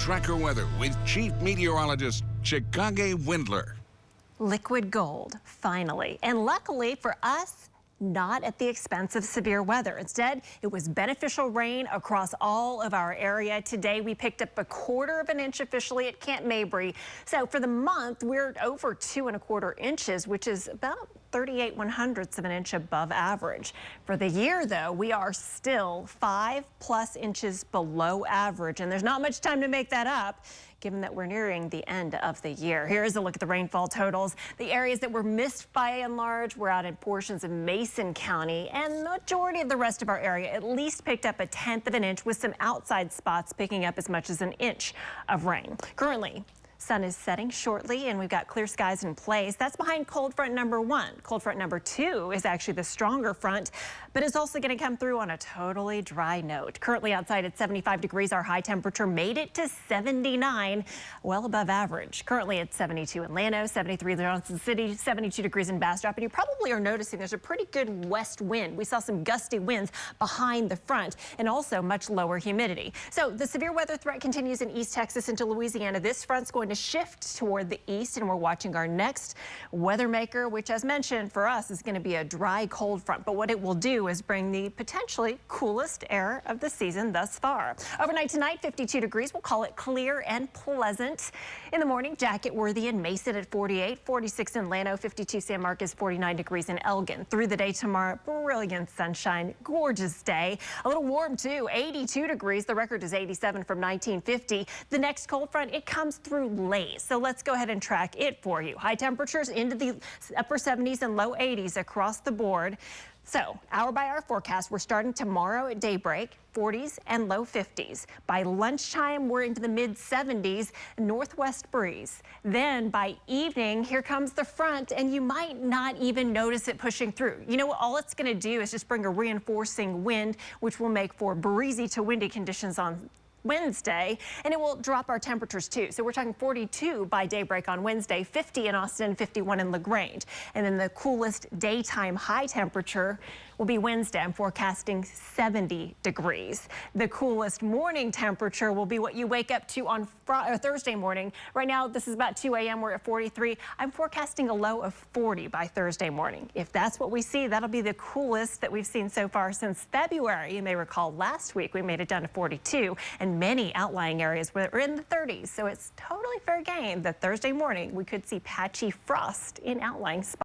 tracker weather with Chief Meteorologist Chikage Windler. Liquid gold, finally. And luckily for us, not at the expense of severe weather. Instead, it was beneficial rain across all of our area. Today, we picked up 1/4 of an inch officially at Camp Mabry. So for the month, we're over 2 1/4 inches, which is about 38/100ths of an inch above average. For the year, though, we are still 5+ inches below average, and there's not much time to make that up, given that we're nearing the end of the year. Here's a look at the rainfall totals. The areas that were missed by and large were out in portions of Mason County, and the majority of the rest of our area at least picked up 1/10 of an inch, with some outside spots picking up as much as an inch of rain. Currently, sun is setting shortly, and we've got clear skies in place. That's behind cold front number 1. Cold front number 2 is actually the stronger front, but it's also going to come through on a totally dry note. Currently outside at 75 degrees, our high temperature made it to 79, well above average. Currently at 72 in Llano, 73 in Johnson City, 72 degrees in Bastrop, and you probably are noticing there's a pretty good west wind. We saw some gusty winds behind the front, and also much lower humidity. So the severe weather threat continues in East Texas into Louisiana. This front's going to shift toward the east, and we're watching our next weather maker, which, as mentioned, for us is going to be a dry cold front. But what it will do is bring the potentially coolest air of the season thus far. Overnight tonight, 52 degrees. We'll call it clear and pleasant. In the morning, jacket worthy in Mason at 48, 46 in Llano, 52 San Marcos, 49 degrees in Elgin. Through the day tomorrow, brilliant sunshine, gorgeous day. A little warm too, 82 degrees. The record is 87 from 1950. The next cold front, it comes through late, so let's go ahead and track it for you. High temperatures into the upper 70s and low 80s across the board. So hour by hour forecast, we're starting tomorrow at daybreak, 40s and low 50s. By lunchtime, we're into the mid 70s, northwest breeze. Then by evening, here comes the front, and you might not even notice it pushing through. You know what? All it's going to do is just bring a reinforcing wind, which will make for breezy to windy conditions on Wednesday, and it will drop our temperatures too. So we're talking 42 by daybreak on Wednesday, 50 in Austin, 51 in LaGrange. And then the coolest daytime high temperature will be Wednesday. I'm forecasting 70 degrees. The coolest morning temperature will be what you wake up to on Thursday morning. Right now, this is about 2 a.m. We're at 43. I'm forecasting a low of 40 by Thursday morning. If that's what we see, that'll be the coolest that we've seen so far since February. You may recall last week we made it down to 42, and many outlying areas were in the 30s. So it's totally fair game that Thursday morning we could see patchy frost in outlying spots.